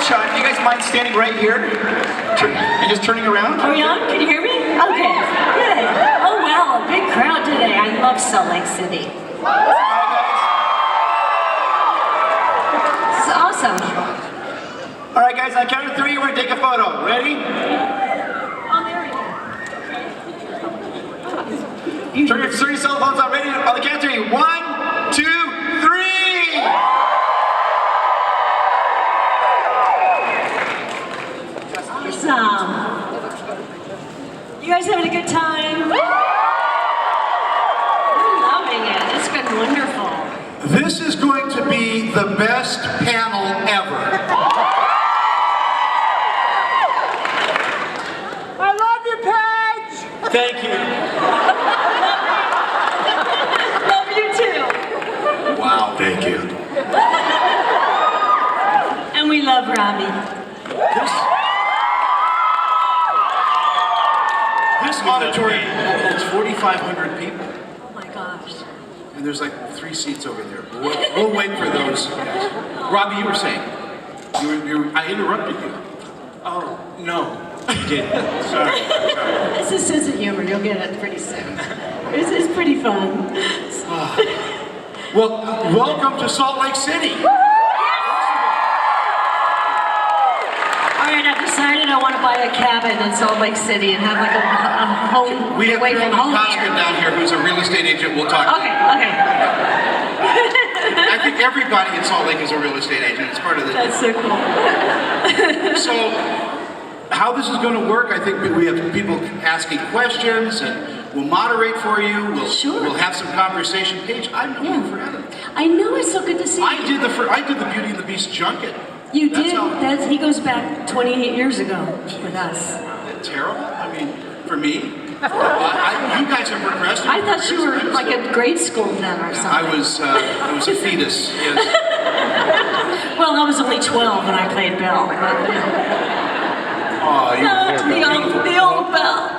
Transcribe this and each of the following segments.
shot. Do you guys mind standing right here and just turning around? Are we on? Can you hear me? Okay, good. Oh wow, a big crowd today. I love Salt Lake City. This is awesome. All right, guys, on count of 3, we're going to take a photo. Ready? Turn your cell phones on. Ready? On the count of 3. 1, 2, 3. Awesome. You guys having a good time? We're loving it. It's been wonderful. This is going to be the best panel ever. I love you, Paige! Thank you. Love you too. Wow, thank you. And we love Robby. This auditorium holds 4,500 people. Oh my gosh. And there's like 3 seats over there. We'll wait for those guys. Robby, you were saying. I interrupted you. Oh, no. You didn't. Sorry. This is sense of humor. You'll get it pretty soon. This is pretty fun. Well, welcome to Salt Lake City. All right, I've decided I want to buy a cabin in Salt Lake City and have like a home We have away from Carolyn home Koskin here. down here who's a real estate agent. We'll talk to Okay, her. okay. I think everybody in Salt Lake is a real estate agent. It's part of the That's so cool. So, how this is going to work, I think we have people asking questions, and we'll moderate for you. Sure. We'll have some conversation. Paige, I've known you forever. I know, it's so good to see you. I did the Beauty and the Beast junket. You That's did? how- He goes back 28 years ago with us. Isn't that terrible? I mean, for me, you guys have progressed. I thought you were like at grade school then or something. I was a fetus. Yes. Well, I was only 12 when I played Belle. Oh, The old Belle.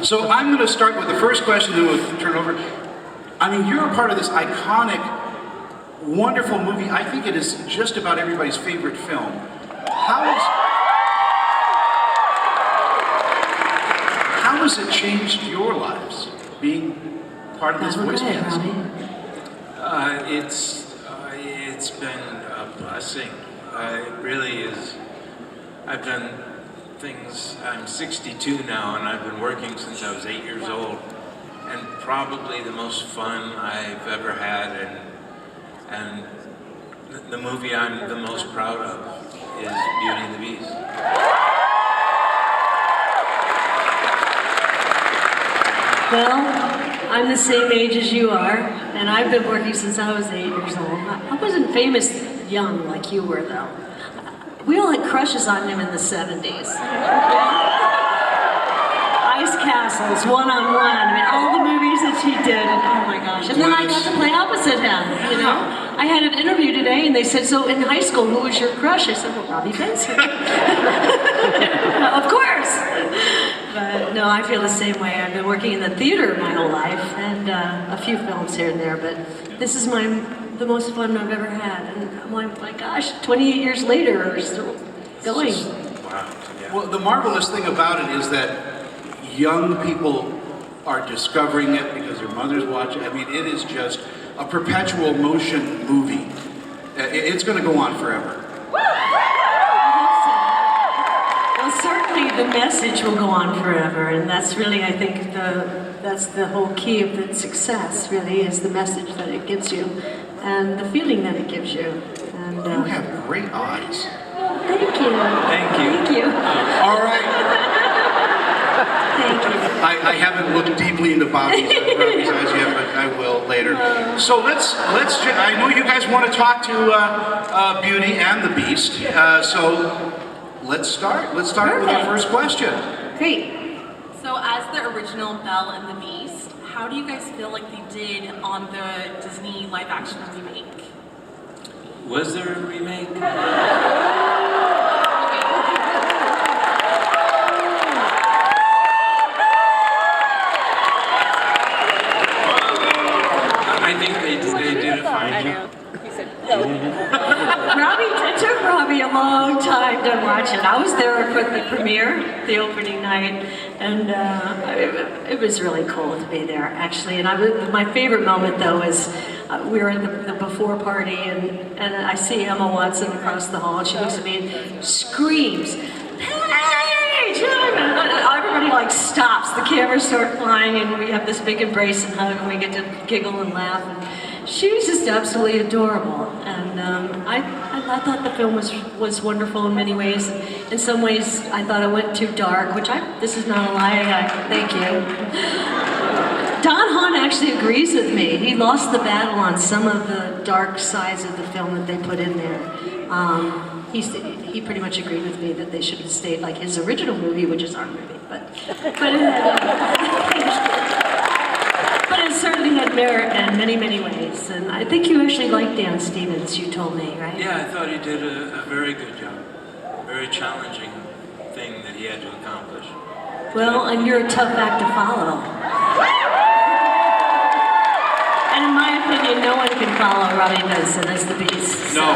So I'm going to start with the first question, then we'll turn over. I mean, you're a part of this iconic, wonderful movie. I think it is just about everybody's favorite film. How has it changed your lives, being part of this voice cast? It's been a blessing. It really is. I've done things. I'm 62 now, and I've been working since I was 8 years old. And probably the most fun I've ever had, and the movie I'm the most proud of is Beauty and the Beast. Well, I'm the same age as you are, and I've been working since I was 8 years old. I wasn't famous young like you were, though. We all had crushes on him in the 70s. Ice Castles, One-on-One, I mean, all the movies that she did, and oh my gosh. And then I got to play opposite him, you know? I had an interview today, and they said, so in high school, who was your crush? I said, well, Robby Benson. Of course. But no, I feel the same way. I've been working in the theater my whole life, and a few films here and there, but this is the most fun I've ever had. And I'm like, my gosh, 28 years later, we're still going. Wow. Yeah. Well, the marvelous thing about it is that young people are discovering it because their mothers watch it. I mean, it is just a perpetual motion movie. It's going to go on forever. Well, certainly the message will go on forever, and that's really, I think, that's the whole key of the success, really, is the message that it gives you, and the feeling that it gives you. And, You have great eyes. Thank you. Thank you. Thank you. All right. Thank you. I haven't looked deeply into Robby's eyes yet, but I will later. So I know you guys want to talk to Beauty and the Beast. So let's start. Let's start with our first question. Great. So as the original Belle and the Beast, how do you guys feel like they did on the Disney live action remake? Was there a remake? I think they did a fine job. Robby, it took Robby a long long time to watch it. I was there for the premiere, the opening night, and it was really cool to be there, actually. And my favorite moment, though, is we were at the before party, and I see Emma Watson across the hall, and she looks at me and screams, "Paige!" Everybody like stops, the cameras start flying, and we have this big embrace and hug, and we get to giggle and laugh. And she was just absolutely adorable, and I thought the film was wonderful in many ways. In some ways, I thought it went too dark, this is not a lie. Thank you. Don Hahn actually agrees with me. He lost the battle on some of the dark sides of the film that they put in there. He pretty much agreed with me that they should have stayed like his original movie, which is our movie, but it certainly had merit in many, many ways. And I think you actually liked Dan Stevens, you told me, right? Yeah, I thought he did a very good job. A very challenging thing that he had to accomplish. Well, and you're a tough act to follow. And in my opinion, no one can follow Robby Benson as the Beast. No.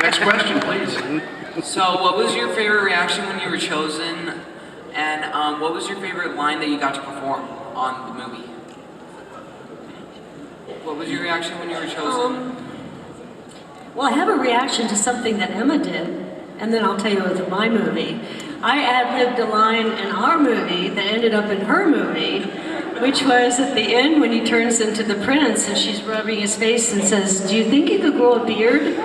Next question, please. So, what was your favorite reaction when you were chosen? And what was your favorite line that you got to perform on the movie? What was your reaction when you were chosen? Well, I have a reaction to something that Emma did, and then I'll tell you with my movie. I ad-libbed a line in our movie that ended up in her movie, which was at the end when he turns into the prince and she's rubbing his face and says, "Do you think you could grow a beard?"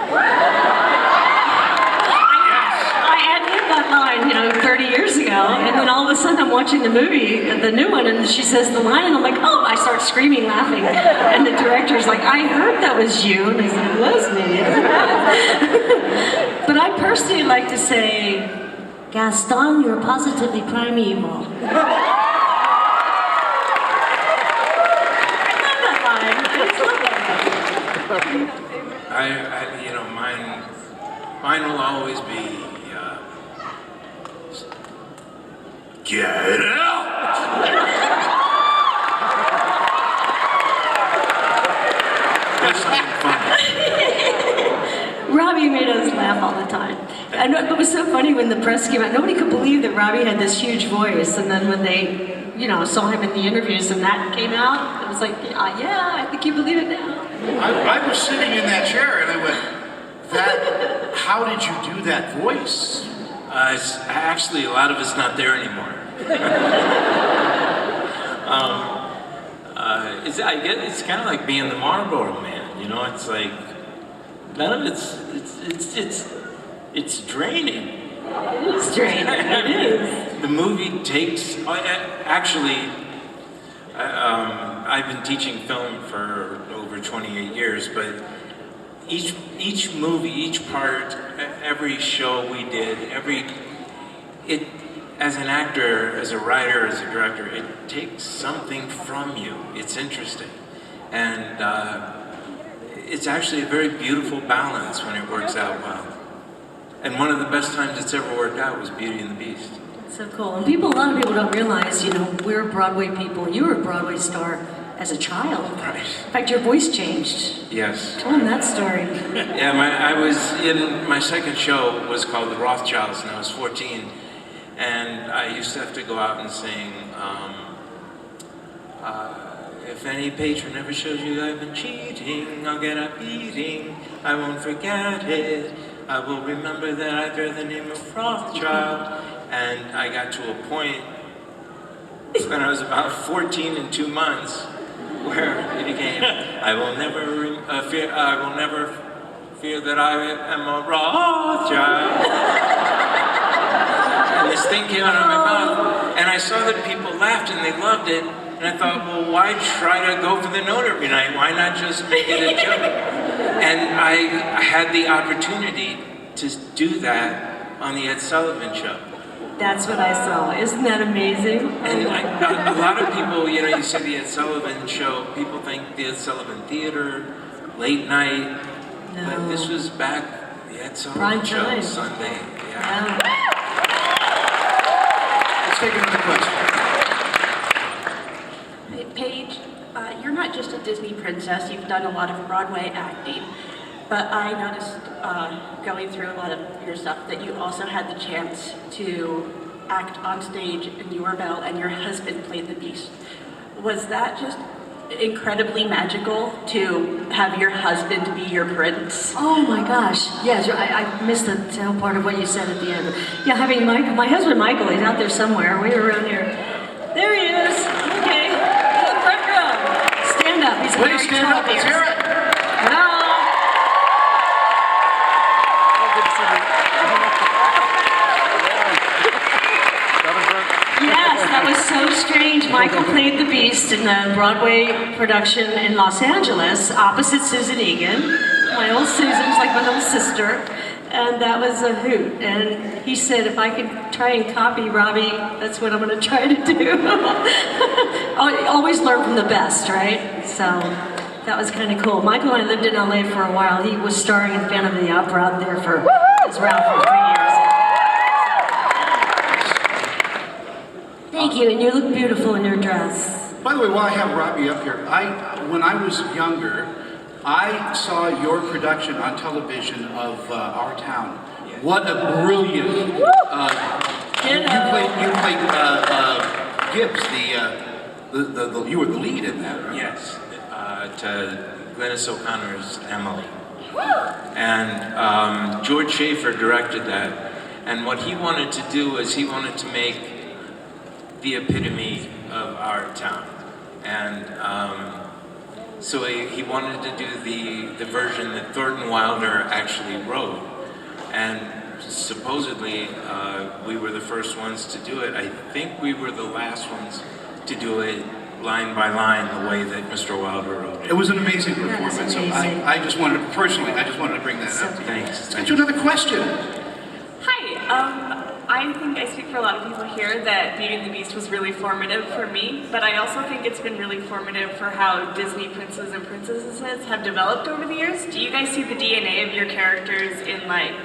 That line, 30 years ago, and then all of a sudden I'm watching the movie, the new one, and she says the line, and I'm like, oh, I start screaming, laughing, and the director's like, I heard that was you, and I said, it was me. But I personally like to say, Gaston, you're positively primeval. I love that line. I just love that line. Mine will always be, get out! That's something funny. Robby made us laugh all the time. And it was so funny when the press came out. Nobody could believe that Robby had this huge voice. And then when they, saw him in the interviews and that came out, it was like, yeah, I think you believe it now. I was sitting in that chair and I went, how did you do that voice? Actually, a lot of it's not there anymore. It's kind of like being the Marlboro Man. It's like none of it's draining. It is draining. It is. The movie takes. Actually, I've been teaching film for over 28 years, but each movie, each part, every show we did, as an actor, as a writer, as a director, it takes something from you. It's interesting. And it's actually a very beautiful balance when it works out well. And one of the best times it's ever worked out was Beauty and the Beast. So cool. And a lot of people don't realize, we're Broadway people. You were a Broadway star as a child. Right. In fact, your voice changed. Yes. Tell them that story. Yeah, I was in my second show was called The Rothschilds, and I was 14. And I used to have to go out and sing, if any patron ever shows you I've been cheating, I'll get a beating, I won't forget it, I will remember that I bear the name of Rothschild. And I got to a point when I was about 14 and 2 months where it became, I will never fear that I am a Rothschild. And this thing came out of my mouth, and I saw that people laughed and they loved it, and I thought, well, why try to go for the note every night? Why not just make it a joke? And I had the opportunity to do that on the Ed Sullivan Show. That's what I saw. Isn't that amazing? And a lot of people, you see the Ed Sullivan Show, people think the Ed Sullivan Theater, late night, No. but this was back, the Ed Sullivan Prime Show, time. Sunday. Yeah. Let's take another question. Paige, you're not just a Disney princess, you've done a lot of Broadway acting, but I noticed going through a lot of your stuff that you also had the chance to act on stage and you were Belle and your husband played the Beast. Was that just incredibly magical to have your husband be your prince? Oh my gosh, yes, I missed the tail part of what you said at the end. Yeah, having my husband Michael, he's out there somewhere, way around here. There he is, okay, in the front row. Stand up, he's a Please very stand tall up, let's man. hear it. Hello. Yes, that was so strange. Michael played the Beast in the Broadway production in Los Angeles, opposite Susan Egan. My old Susan's like my little sister, and that was a hoot. And he said if I could try and copy Robby, that's what I'm going to try to do. I always learn from the best, right? So that was kind of cool. Michael and I lived in LA for a while. He was starring in Phantom of the Opera out there for as Ralph for 3 years. Thank you, and you look beautiful in your dress. By the way, while I have Robby up here, when I was younger, I saw your production on television of Our Town. What a brilliant! You played Gibbs. You were the lead in that, right? Yes, to Glennis O'Connor's Emily. And George Schaefer directed that. And what he wanted to do is he wanted to make the epitome of our town. And so he wanted to do the version that Thornton Wilder actually wrote. And supposedly we were the first ones to do it. I think we were the last ones to do it line by line the way that Mr. Wilder wrote it. It was an amazing performance. So I just wanted to, personally, I just wanted to bring that up. Thanks. Got you another question. Hi, I think I speak for a lot of people here that Beauty and the Beast was really formative for me, but I also think it's been really formative for how Disney princes and princesses have developed over the years. Do you guys see the DNA of your characters in like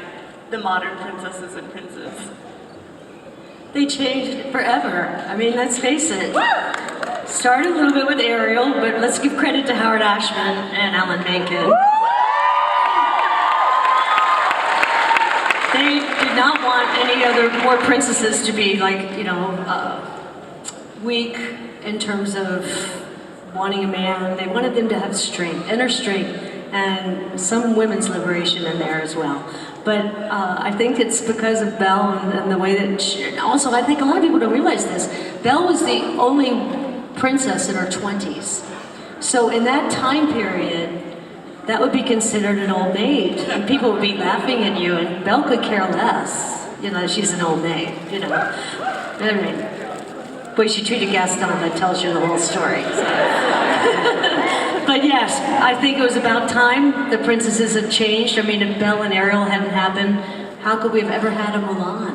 the modern princesses and princes? They changed forever. I mean, let's face it. Started a little bit with Ariel, but let's give credit to Howard Ashman and Alan Menken. They did not want any other more princesses to be like, weak in terms of wanting a man. They wanted them to have strength, inner strength, and some women's liberation in there as well. But I think it's because of Belle and the way that she, also I think a lot of people don't realize this. Belle was the only princess in her 20s. So in that time period, that would be considered an old maid, and people would be laughing at you, and Belle could care less. She's an old maid, I mean, the way she treated Gaston, that tells you the whole story. So. But yes, I think it was about time. The princesses have changed. I mean, if Belle and Ariel hadn't happened, how could we have ever had a Mulan?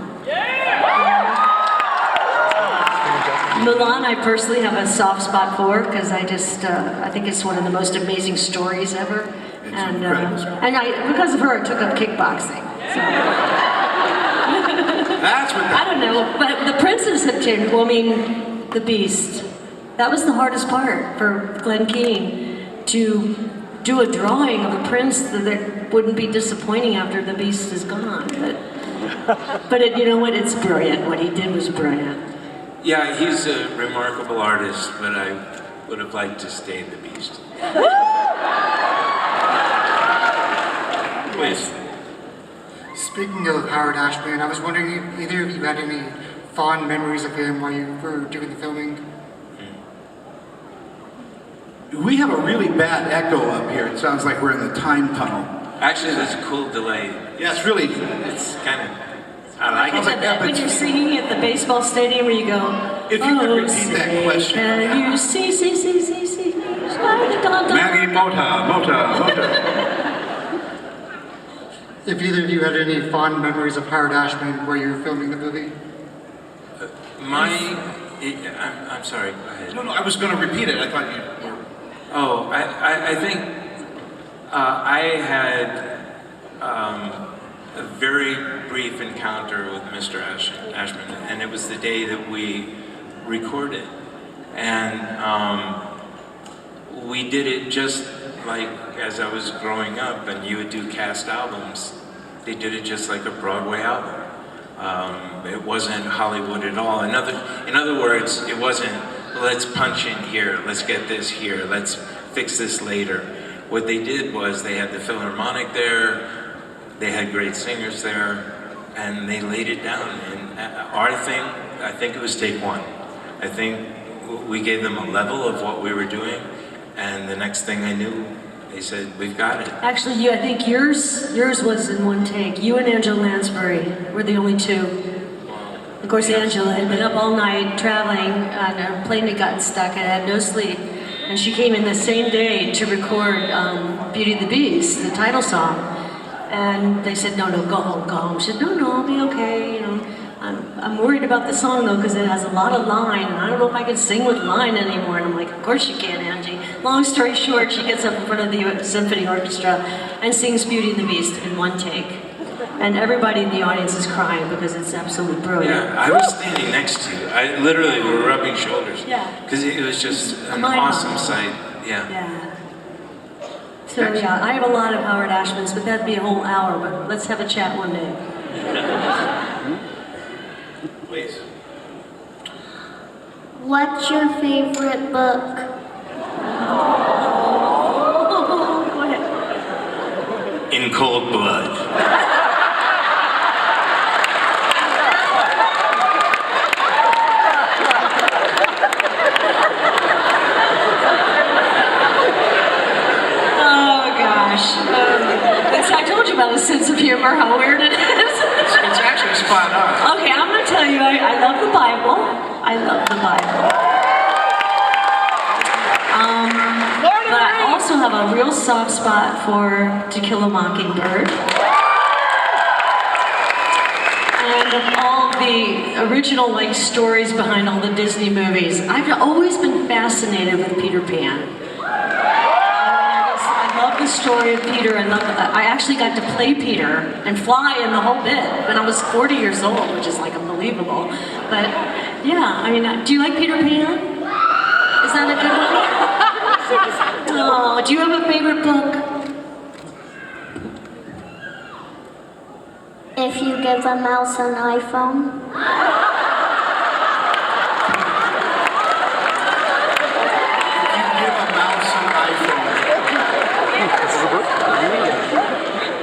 Mulan, I personally have a soft spot for because I think it's one of the most amazing stories ever. And because of her, I took up kickboxing. So. That's what I don't know, but the princes have changed. Well, I mean, the Beast. That was the hardest part for Glenn Keane, to do a drawing of a prince that wouldn't be disappointing after the Beast is gone. But you know what? It's brilliant. What he did was brilliant. Yeah, he's a remarkable artist, but I would have liked to stay the Beast. Please. Speaking of Howard Ashman, I was wondering if either of you had any fond memories of him while you were doing the filming? We have a really bad echo up here. It sounds like we're in the time tunnel. Actually, there's a cool delay. Yeah, it's really... It's kind of... I like It's it. like that when you're singing at the baseball stadium where you go, If you could repeat that question. Can you see. Maggie Mota. If either of you had any fond memories of Howard Ashman while you were filming the movie? I'm sorry, go ahead. No, I was going to repeat it. I thought you were... Oh, I think I had a very brief encounter with Mr. Ashman, and it was the day that we recorded. And we did it just like as I was growing up, and you would do cast albums. They did it just like a Broadway album. It wasn't Hollywood at all. In other words, it wasn't, let's punch in here, let's get this here, let's fix this later. What they did was they had the Philharmonic there, they had great singers there, and they laid it down. And our thing, I think it was take one. I think we gave them a level of what we were doing, and the next thing I knew, they said, we've got it. Actually, I think yours was in one take. You and Angela Lansbury were the only two. Of course, Angela had been up all night traveling on a plane that got stuck and had no sleep. And she came in the same day to record Beauty and the Beast, the title song. And they said, no, go home, go home. She said, no, I'll be okay, you know. I'm worried about the song though, because it has a lot of line, and I don't know if I can sing with line anymore. And I'm like, of course you can, Angie. Long story short, she gets up in front of the symphony orchestra and sings Beauty and the Beast in one take. And everybody in the audience is crying because it's absolutely brilliant. Yeah, I was standing next to you. I literally were rubbing shoulders. Yeah. Because it was just an awesome sight. Yeah. Yeah. So yeah, I have a lot of Howard Ashmans, but that'd be a whole hour, but let's have a chat one day. Please. What's your favorite book? Go ahead. In Cold Blood. I told you about his sense of humor, how weird it is. It's actually spot on. Okay, I'm going to tell you, I love the Bible. I love the Bible. But I also have a real soft spot for To Kill a Mockingbird. And of all the original stories behind all the Disney movies, I've always been fascinated with Peter Pan. I love the story of Peter. I actually got to play Peter and fly in the whole bit when I was 40 years old, which is unbelievable. But yeah, I mean, do you like Peter Pan? Is that a good one? Oh, do you have a favorite book? If you give a mouse an iPhone.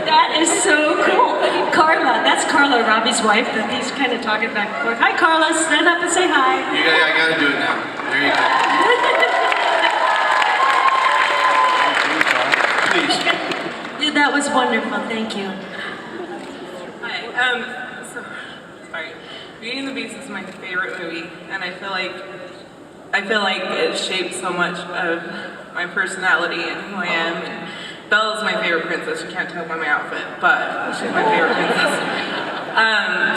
That is so cool. Carla, that's Carla, Robbie's wife, that he's kind of talking back and forth. Hi, Carla, stand up and say hi. I gotta do it now. There you go. Please. Yeah, that was wonderful, thank you. Hi, sorry. Beauty and the Beast is my favorite movie, and I feel like it shaped so much of my personality and who I am. And Belle's my favorite princess. You can't tell by my outfit, but she's my favorite princess.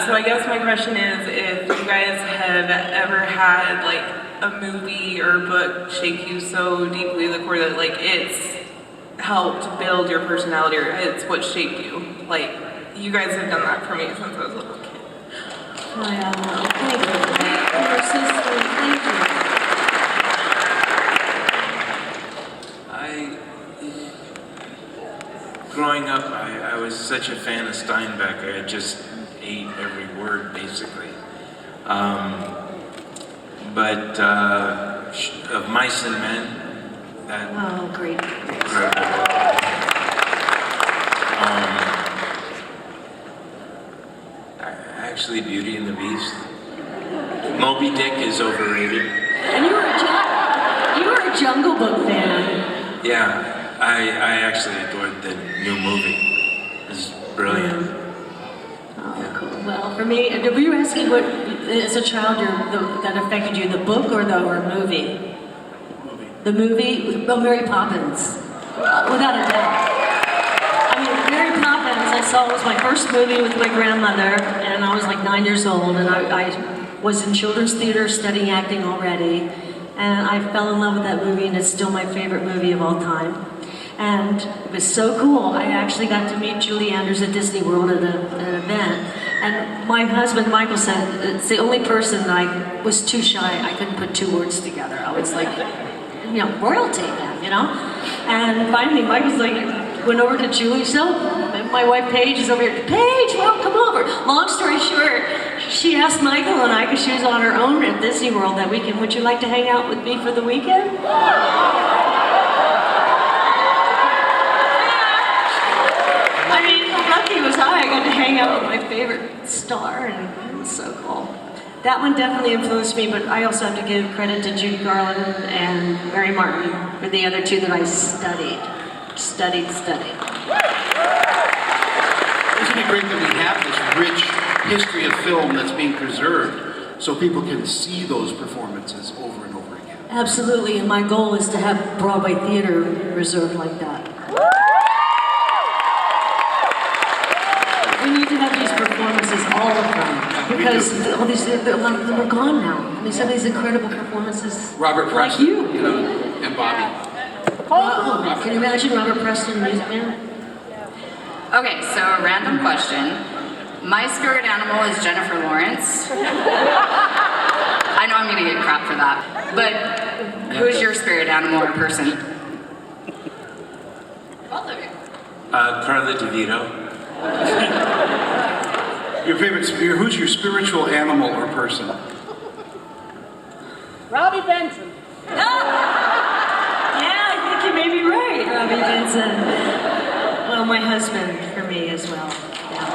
So I guess my question is, if you guys have ever had a movie or book shake you so deeply to the core that it's helped build your personality, or it's what shaped you. You guys have done that for me since I was a little kid. Oh, yeah. Thank you. You're so sweet. Thank you. Growing up, I was such a fan of Steinbeck. I just ate every word, basically. But of Mice and Men, that... Oh, great. Incredible. Actually, Beauty and the Beast. Moby Dick is overrated. And you were a Jungle Book fan. Yeah. I actually adored the new movie. It was brilliant. Oh, cool. Well, for me, were you asking what, as a child, that affected you, the book or the movie? The movie? Well, Mary Poppins. Without a doubt. I mean, Mary Poppins, I saw, was my first movie with my grandmother, and I was 9 years old, and I was in children's theater studying acting already, and I fell in love with that movie, and it's still my favorite movie of all time. And it was so cool. I actually got to meet Julie Andrews at Disney World at an event. And my husband, Michael, said it's the only person that I was too shy. I couldn't put two words together. I was royalty then, And finally, Mike was like, went over to Julie, so my wife Paige is over here. Paige, well, come over. Long story short, she asked Michael and I, because she was on her own at Disney World that weekend, would you like to hang out with me for the weekend? I mean, lucky was I got to hang out with my favorite star, and it was so cool. That one definitely influenced me, but I also have to give credit to Judy Garland and Mary Martin for the other two that I studied. Isn't it great that we have this rich history of film that's being preserved so people can see those performances over and over again? Absolutely, and my goal is to have Broadway theater reserved like that. We need to have these performances, all of them, because all these, a lot of them are gone now. I mean, some of these incredible performances, Robert like Preston, you. And Bobby. Can you imagine Robert Preston, Music Man? Okay, so a random question. My spirit animal is Jennifer Lawrence. I know I'm gonna get crap for that, but who's your spirit animal or person? Both of you. Carla DeVito. Who's your spiritual animal or person? Robby Benson. Yeah, I think you may be right, Robby Benson. Well, my husband for me as well. Yeah.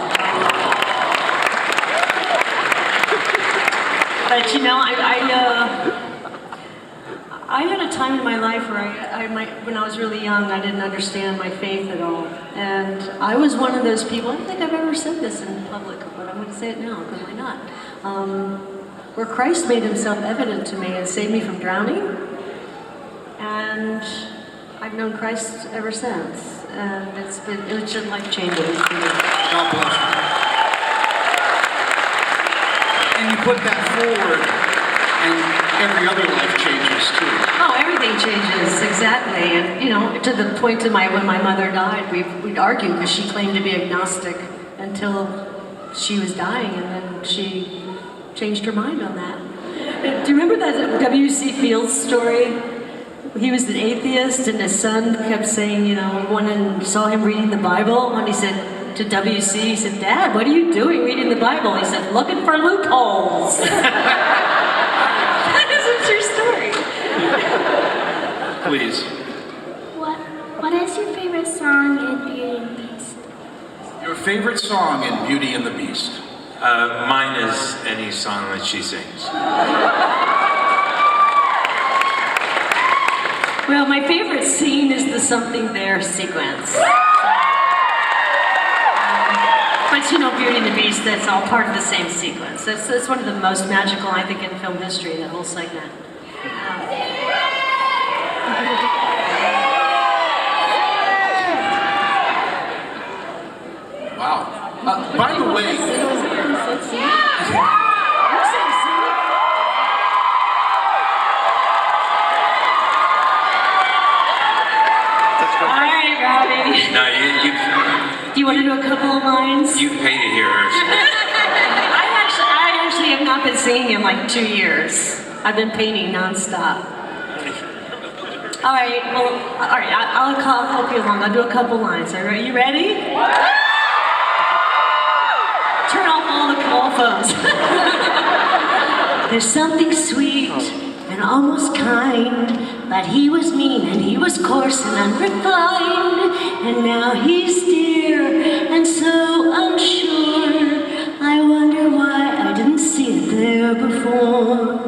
But I had a time in my life where when I was really young, I didn't understand my faith at all. And I was one of those people, I don't think I've ever said this in public, but I'm going to say it now, because why not? Where Christ made himself evident to me and saved me from drowning. And I've known Christ ever since. And it's been life-changing for me. God bless you. And you put that forward, and every other life changes too. Oh, everything changes, exactly. And, to the point when my mother died, we'd argue because she claimed to be agnostic until she was dying, and then she changed her mind on that. Do you remember that W.C. Fields story? He was an atheist, and his son kept saying, went and saw him reading the Bible, and he said to W.C., he said, "Dad, what are you doing reading the Bible?" He said, "Looking for loopholes." That is a true story. Please. What is your favorite song in Beauty and the Beast? Your favorite song in Beauty and the Beast? Mine is any song that she sings. Well, my favorite scene is the Something There sequence. But Beauty and the Beast, that's all part of the same sequence. That's one of the most magical, I think, in film history, that whole segment. Wow. By the way, All right, Robby. No, Do you want to do a couple of lines? you pay to hear her. I actually have not been singing in like 2 years. I've been painting nonstop. All right, I'll help you along. I'll do a couple lines. Are you ready? Turn off all the call phones. There's something sweet and almost kind, but he was mean and he was coarse and unrefined, and now he's dear and so unsure. I wonder why I didn't see it there before.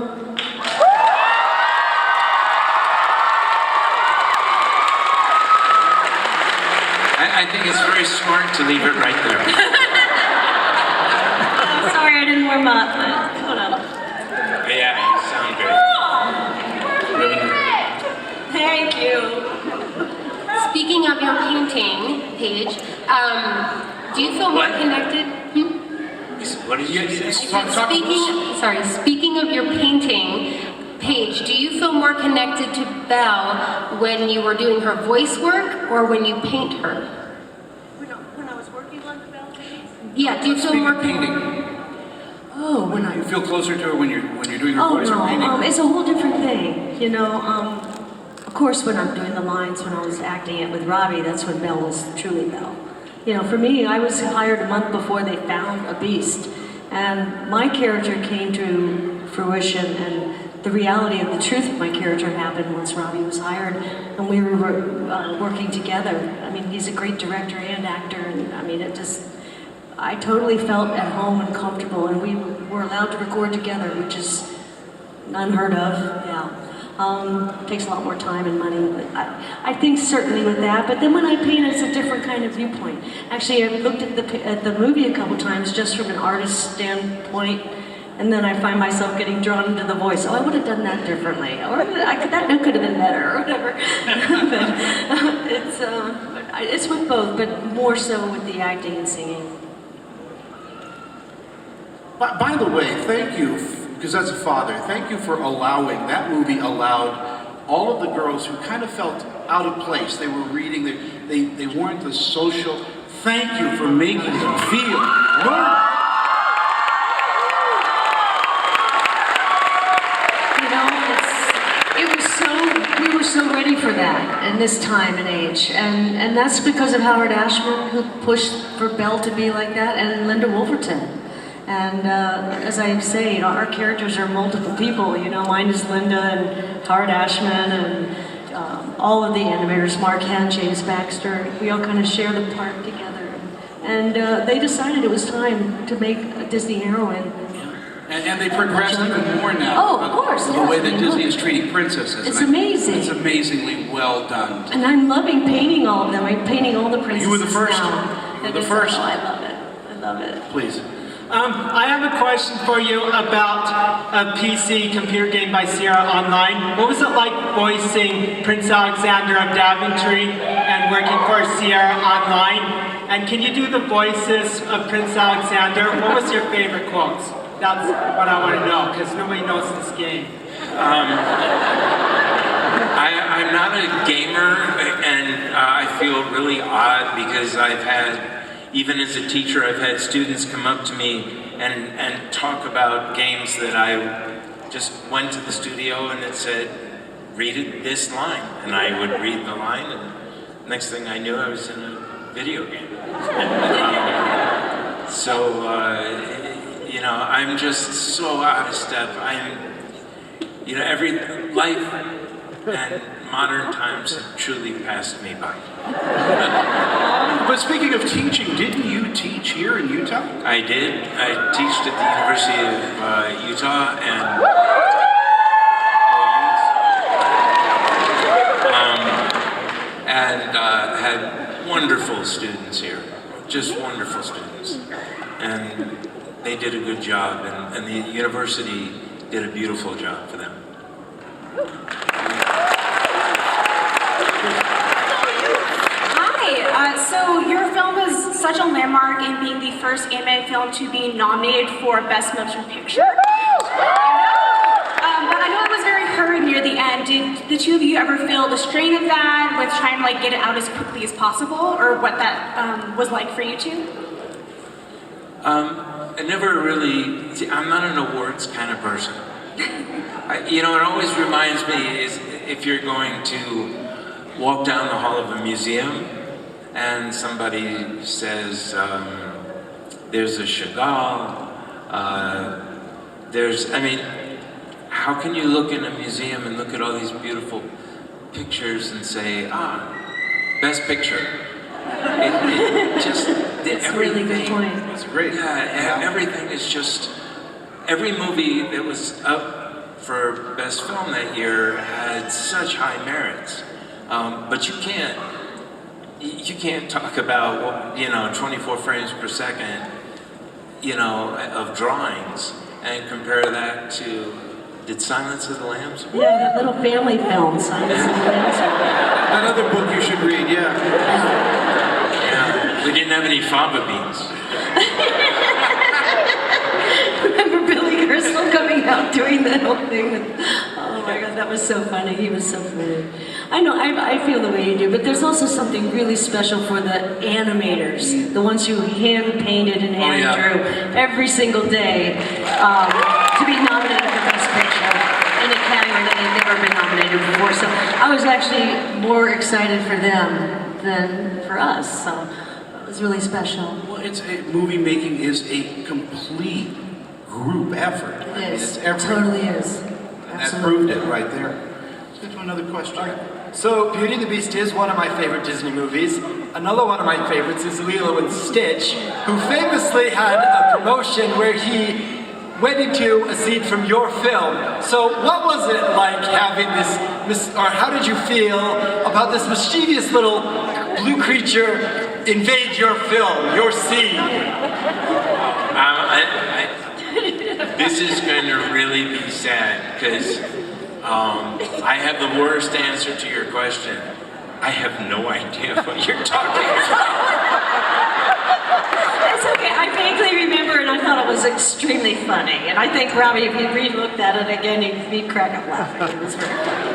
I think it's very smart to leave it right there. Sorry I didn't warm up, but hold on. Yeah, you sound good. Thank you. Speaking of your painting, Paige, do you feel more connected? What did you say? Speaking of your painting, Paige, do you feel more connected to Belle when you were doing her voice work or when you paint her? When I was working on the Belle paintings? Yeah, do you feel more painting? Oh, when You feel closer to her when you're doing her voice or painting? It's a whole different thing. course, when I'm doing the lines, when I was acting it with Robby, that's when Belle was truly Belle. You know, for me, I was hired a month before they found a beast, and my character came to fruition, and the reality of the truth of my character happened once Robby was hired, and we were working together. I mean, he's a great director and actor, and I mean, I totally felt at home and comfortable, and we were allowed to record together, which is unheard of, yeah. Takes a lot more time and money, but I think certainly with that. But then when I paint, it's a different kind of viewpoint. Actually, I've looked at the movie a couple times just from an artist's standpoint, and then I find myself getting drawn into the voice. Oh, I would have done that differently, or that note could have been better, or whatever. But it's with both, but more so with the acting and singing. By the way, thank you, because as a father, thank you for allowing, that movie allowed all of the girls who kind of felt out of place. They were reading, they weren't the social, thank you for making them feel normal. You know, we were so ready for that in this time and age. And that's because of Howard Ashman, who pushed for Belle to be like that, and Linda Wolverton. And as I say, you know, our characters are multiple people. You know, mine is Linda and Howard Ashman and all of the animators, Mark Hand, James Baxter. We all kind of share the part together. And they decided it was time to make a Disney heroine. And they progressed even more now. Oh, of course. The way that Disney is treating princesses. It's amazing. It's amazingly well done. And I'm loving painting all of them. I'm painting all the princesses You were the first. now. You were the first. Oh, I love it. I love it. Please. I have a question for you about a PC computer game by Sierra Online. What was it like voicing Prince Alexander of Daventry and working for Sierra Online? And can you do the voices of Prince Alexander? What was your favorite quotes? That's what I want to know, because nobody knows this game. I'm not a gamer, and I feel really odd because I've had, even as a teacher, I've had students come up to me and talk about games that I just went to the studio and it said, read this line. And I would read the line, and next thing I knew, I was in a video game. You know, I'm just so out of step. You know, every life and modern times have truly passed me by. But speaking of teaching, didn't you teach here in Utah? I did. I taught at the University of Utah and had wonderful students here, just wonderful students. And they did a good job, and the university did a beautiful job for them. So your film is such a landmark in being the first anime film to be nominated for Best Motion Picture. But I know it was very hurried near the end. Did the two of you ever feel the strain of that with trying to like get it out as quickly as possible, or what that was like for you two? I never really, I'm not an awards kind of person. You know, it always reminds me is if you're going to walk down the hall of a museum and somebody says, there's a Chagall, I mean, how can you look in a museum and look at all these beautiful pictures and say, best picture? It just, That's a really good point. That's great. Yeah, everything is just, every movie that was up for Best Film that year had such high merits. But you can't talk about, you know, 24 frames per second, you know, of drawings and compare that to, did Silence of the Lambs? Yeah, that little family film, Silence of the Lambs. That other book you should read, Yeah, we didn't have any fava beans. Remember Billy Crystal coming out doing that whole thing? Oh my God, that was so funny. He was so funny. I know, I feel the way you do, but there's also something really special for the animators, the ones who hand painted and hand drew every single day to be nominated for Best Picture. And it category that they've never been nominated before. So I was actually more excited for them than for us. So it was really special. Well, movie making is a complete group effort. It is. It's everything. It totally is. And that proved it right there. Let's get to another question. So, Beauty and the Beast is one of my favorite Disney movies. Another one of my favorites is Lilo and Stitch, who famously had a promotion where he went into a scene from your film. So, what was it like having this, or how did you feel about this mischievous little blue creature invade your film, your scene? This is going to really be sad because I have the worst answer to your question. I have no idea what you're talking about. It's okay. I vaguely remember, and I thought it was extremely funny. And I think, Robby, if you re-looked at it again, you'd crack up laughing. It was very funny.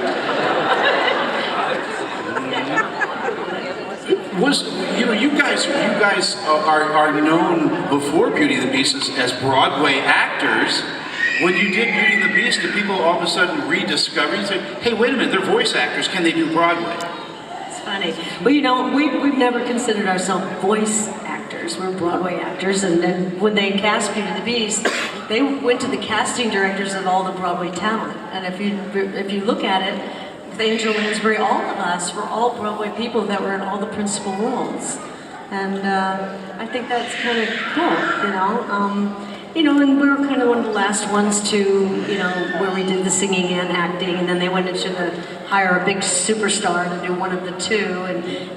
You guys are known before Beauty and the Beast as Broadway actors. When you did Beauty and the Beast, did people all of a sudden rediscover you and say, hey, wait a minute, they're voice actors, can they do Broadway? It's funny. Well, we've never considered ourselves voice actors. We're Broadway actors, and then when they cast Beauty and the Beast, they went to the casting directors of all the Broadway talent. And if you look at it, Angela Lansbury, all of us were all Broadway people that were in all the principal roles. And I think that's kind of cool, and we were kind of one of the last ones to, where we did the singing and acting, and then they went into hire a big superstar to do one of the two,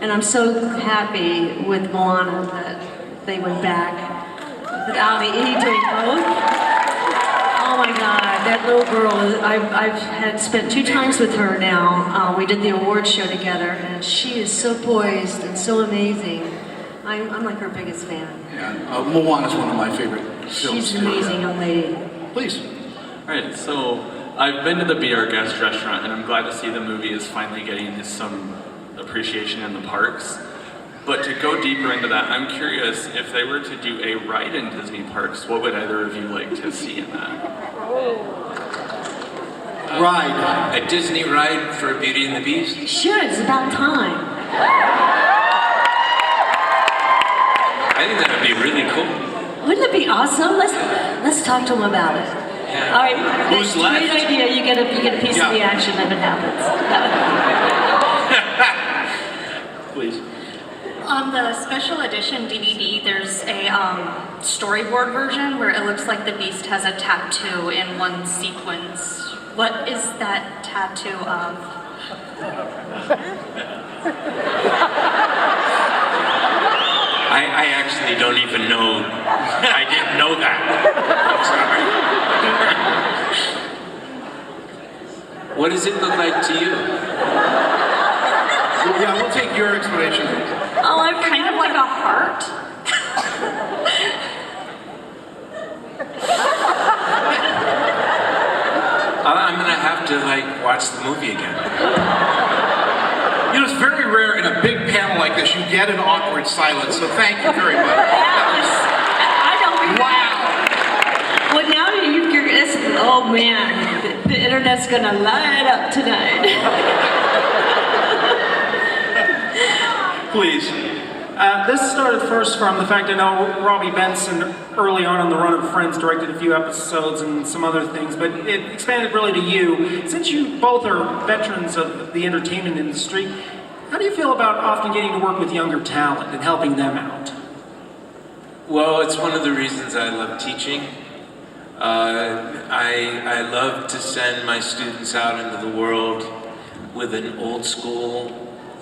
and I'm so happy with Moana that they went back with Ali E doing both. Oh my God, that little girl, I've had spent 2 times with her now. We did the awards show together, and she is so poised and so amazing. I'm like her biggest fan. Yeah, Moana is one of my favorite films. She's an amazing young lady. Please. All right, so I've been to the Be Our Guest restaurant, and I'm glad to see the movie is finally getting some appreciation in the parks. But to go deeper into that, I'm curious, if they were to do a ride in Disney parks, what would either of you like to see in that? Ride. A Disney ride for Beauty and the Beast? Sure, it's about time. I think that would be really cool. Wouldn't it be awesome? Let's talk to them about it. Yeah. All right, Who's that's a great left? idea. You get a piece of the action if it happens. Please. On the special edition DVD, there's a storyboard version where it looks like the Beast has a tattoo in one sequence. What is that tattoo of? I actually don't even know. I didn't know that. I'm sorry. What does it look like to you? Yeah, we'll take your explanation. Oh, I'm kind of like a heart. I'm gonna have to watch the movie again. It's very rare in a big panel like this you get an awkward silence, so thank you very much. I don't. Wow. Well, now you're oh man, the internet's gonna light up tonight. Please. This started first from the fact I know Robby Benson early on in the run of Friends directed a few episodes and some other things, but it expanded really to you. Since you both are veterans of the entertainment industry, how do you feel about often getting to work with younger talent and helping them out? Well, it's one of the reasons I love teaching. I love to send my students out into the world with an old school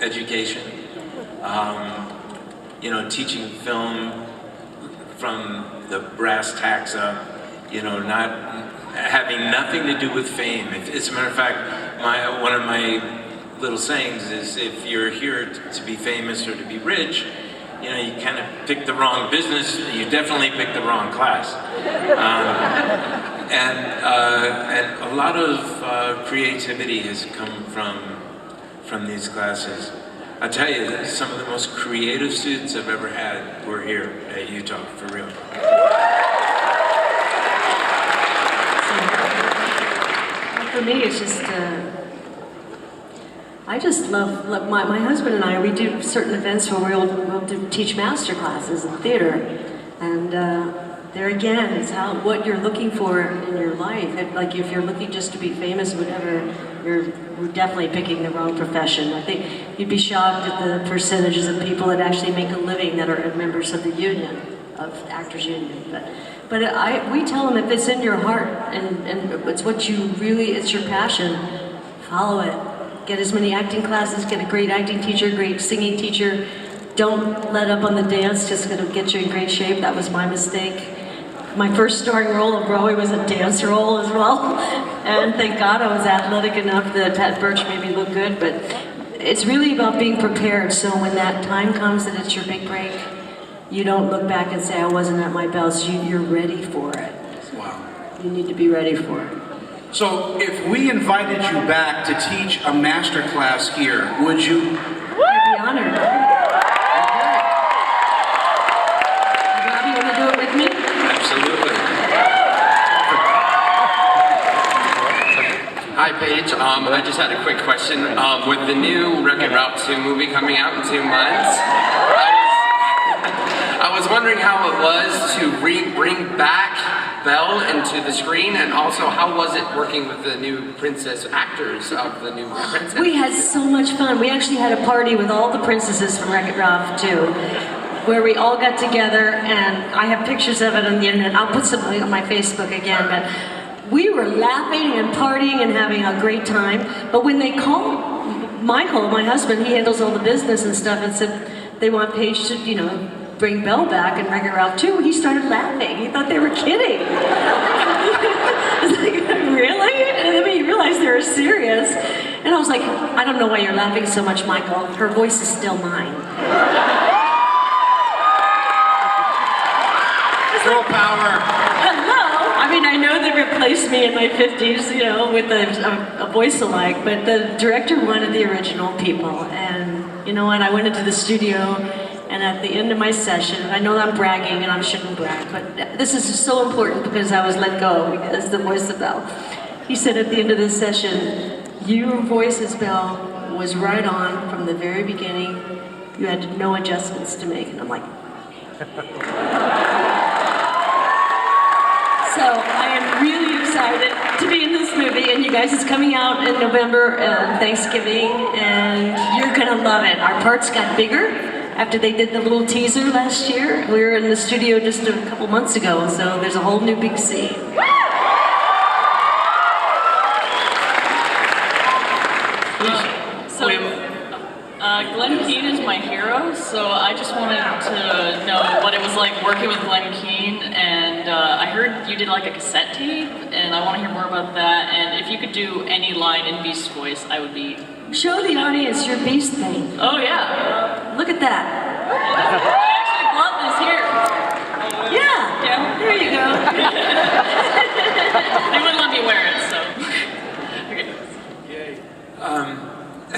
education. Teaching film from the brass tacks up, not having nothing to do with fame. As a matter of fact, one of my little sayings is if you're here to be famous or to be rich, you kind of pick the wrong business, you definitely pick the wrong class. And a lot of creativity has come from these classes. I tell you, some of the most creative students I've ever had were here at Utah, for real. The me, it's just, I just love my husband and I, we do certain events where we'll teach master classes in theater. And there again, it's what you're looking for in your life. Like if you're looking just to be famous, whatever, we're definitely picking the wrong profession. I think you'd be shocked at the percentages of people that actually make a living that are members of the union, of Actors Union. But we tell them if it's in your heart and it's what you really, it's your passion, follow it. Get as many acting classes, get a great acting teacher, great singing teacher. Don't let up on the dance, just gonna get you in great shape. That was my mistake. My first starring role on Broadway was a dance role as well. And thank God I was athletic enough that Pat Birch made me look good, but it's really about being prepared. So when that time comes that it's your big break, you don't look back and say, I wasn't at my best. You're ready for it. Wow. You need to be ready for it. So if we invited you back to teach a master class here, would you? I'd be honored. Robby, you want to do it with me? Absolutely. Hi, Paige. I just had a quick question. With the new Wreck-It Ralph 2 movie coming out in 2 months, I was wondering how it was to bring back Belle into the screen, and also how was it working with the new princess actors of the new princess? We had so much fun. We actually had a party with all the princesses from Wreck-It Ralph 2, where we all got together, and I have pictures of it on the internet. I'll put some on my Facebook again, but we were laughing and partying and having a great time. But when they called Michael, my husband, he handles all the business and stuff, and said they want Paige to, bring Belle back in Wreck-It Ralph 2, he started laughing. He thought they were kidding. I was like, really? And then he realized they were serious. And I was like, I don't know why you're laughing so much, Michael. Her voice is still mine. Girl power. Hello. I mean, I know they replaced me in my 50s, with a voice alike, but the director wanted the original people. And you know what? I went into the studio, and at the end of my session, I know I'm bragging and I shouldn't brag, but this is so important because I was let go as the voice of Belle. He said at the end of this session, your voice as Belle was right on from the very beginning. You had no adjustments to make. And I'm like, so I am really excited to be in this movie, and you guys, it's coming out in November, Thanksgiving, and you're gonna love it. Our parts got bigger after they did the little teaser last year. We were in the studio just a couple months ago, so there's a whole new big scene. Glenn Keane is my hero, so I just wanted to know what it was like working with Glenn Keane, and I heard you did like a cassette tape, and I want to hear more about that, and if you could do any line in Beast's voice, I would be... Show the audience your Beast thing. Oh yeah. Look at that. I actually bought this here. Yeah, there you go. They wouldn't let me wear it, so...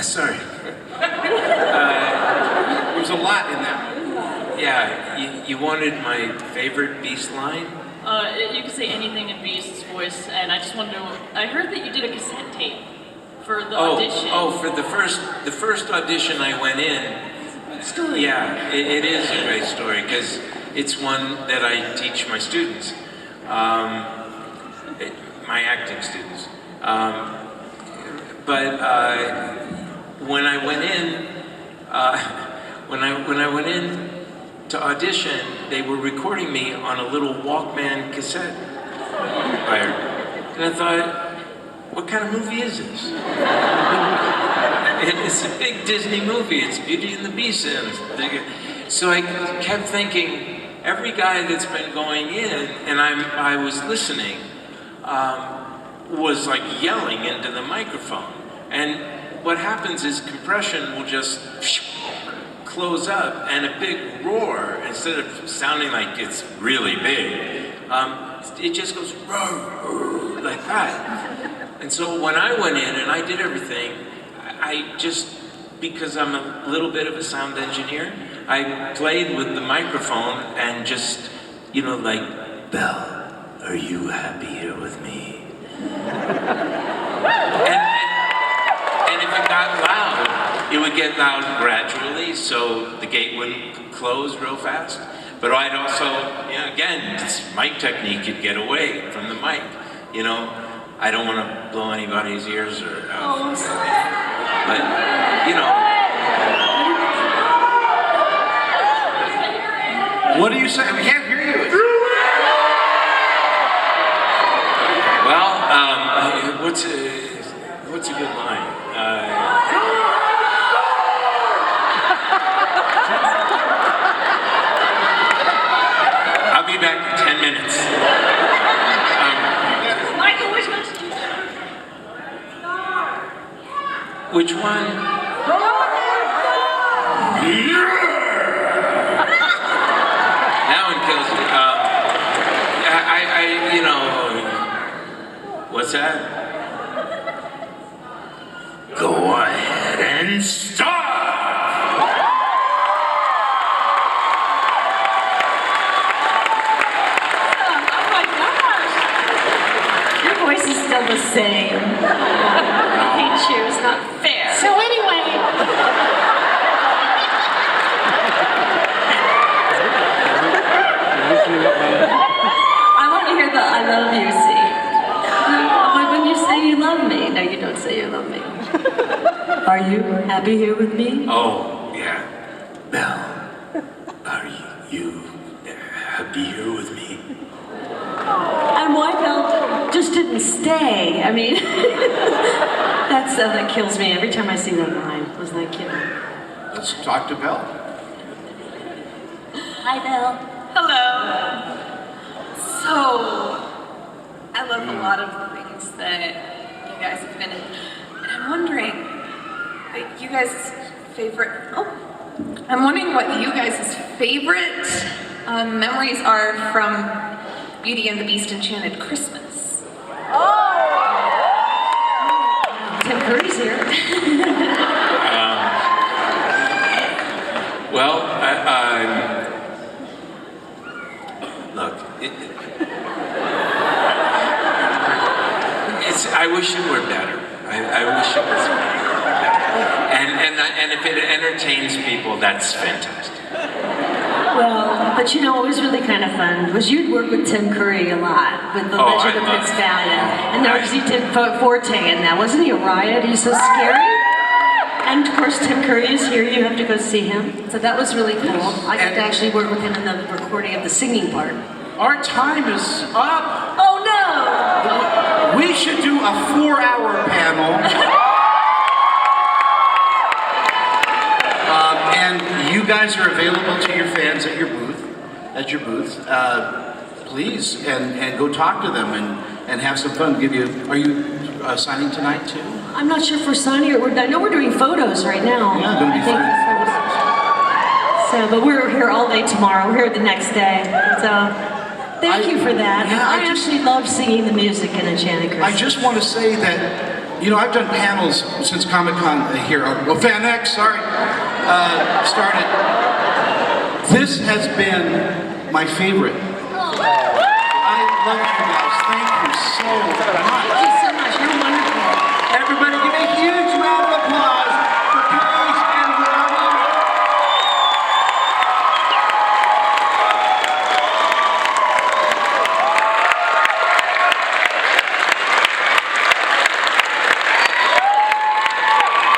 Sorry. There's a lot in that. Yeah, you wanted my favorite Beast line? You could say anything in Beast's voice, and I just wanted to... I heard that you did a cassette tape for the audition. Oh, for the first audition I went in. Story. Yeah, it is a great story because it's one that I teach my students, my acting students. But when I went in, when I went in to audition, they were recording me on a little Walkman cassette player, and I thought, what kind of movie is this? It's a big Disney movie. It's Beauty and the Beast. So I kept thinking, every guy that's been going in, and I was listening, was like yelling into the microphone. And what happens is compression will just close up, and a big roar, instead of sounding like it's really big, it just goes roar, like that. And so when I went in and I did everything, I just, because I'm a little bit of a sound engineer, I played with the microphone and just, like, Belle, are you happy here with me? And if it got loud, it would get loud gradually, so the gate wouldn't close real fast. But I'd also, you know, again, it's mic technique, you'd get away from the mic. You know, I don't want to blow anybody's ears or, but, you know. What do you say? We can't hear you. Well, what's a good line? I'll be back in 10 minutes. Michael, which one's Which one? That one kills me. You know, what's that? Go ahead and start! Oh my gosh! Your voice is still the same. I hate you, it's not fair. So anyway. I want to hear the I love you scene. When you say you love me. No, you don't say you love me. Are you happy here with me? Oh, yeah. Belle, are you happy here with me? And why Belle just didn't stay? I mean, that kills me every time I see that line. I was like, you know. Let's talk to Belle. Hi, Belle. Hello. So, I love a lot of the things that you guys have been in. And I'm wondering, you guys' favorite, I'm wondering what you guys' favorite memories are from Beauty and the Beast Enchanted Christmas. Tim Curry's here. Well, look, I wish it were better. I wish it was better. And if it entertains people, that's fantastic. Well, but you know, it was really kind of fun, because you'd work with Tim Curry a lot, with The Legend of Prince Valiant. And there was, he did Forte in that. Wasn't he a riot? He's so scary. And of course, Tim Curry is here. You have to go see him. So that was really cool. I got to actually work with him in the recording of the singing part. Our time is up. Oh no! We should do a 4-hour panel. And you guys are available to your fans at your booth. Please, and go talk to them and have some fun. Are you signing tonight too? I'm not sure if we're signing or I know we're doing photos right now. Yeah, going to be photos. So, but we're here all day tomorrow. We're here the next day. So, thank you for that. Yeah, I actually love singing the music in Enchanted Christmas. I just want to say that, you know, I've done panels since Comic-Con here. Well, FanX, started. This has been my favorite. I love you guys. Thank you so much. Thank you so much. You're wonderful. Everybody give a huge round of applause for Paige and Robby.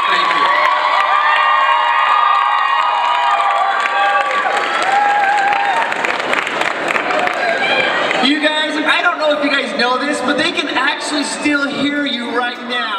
Thank you. You guys, I don't know if you guys know this, but they can actually still hear you right now.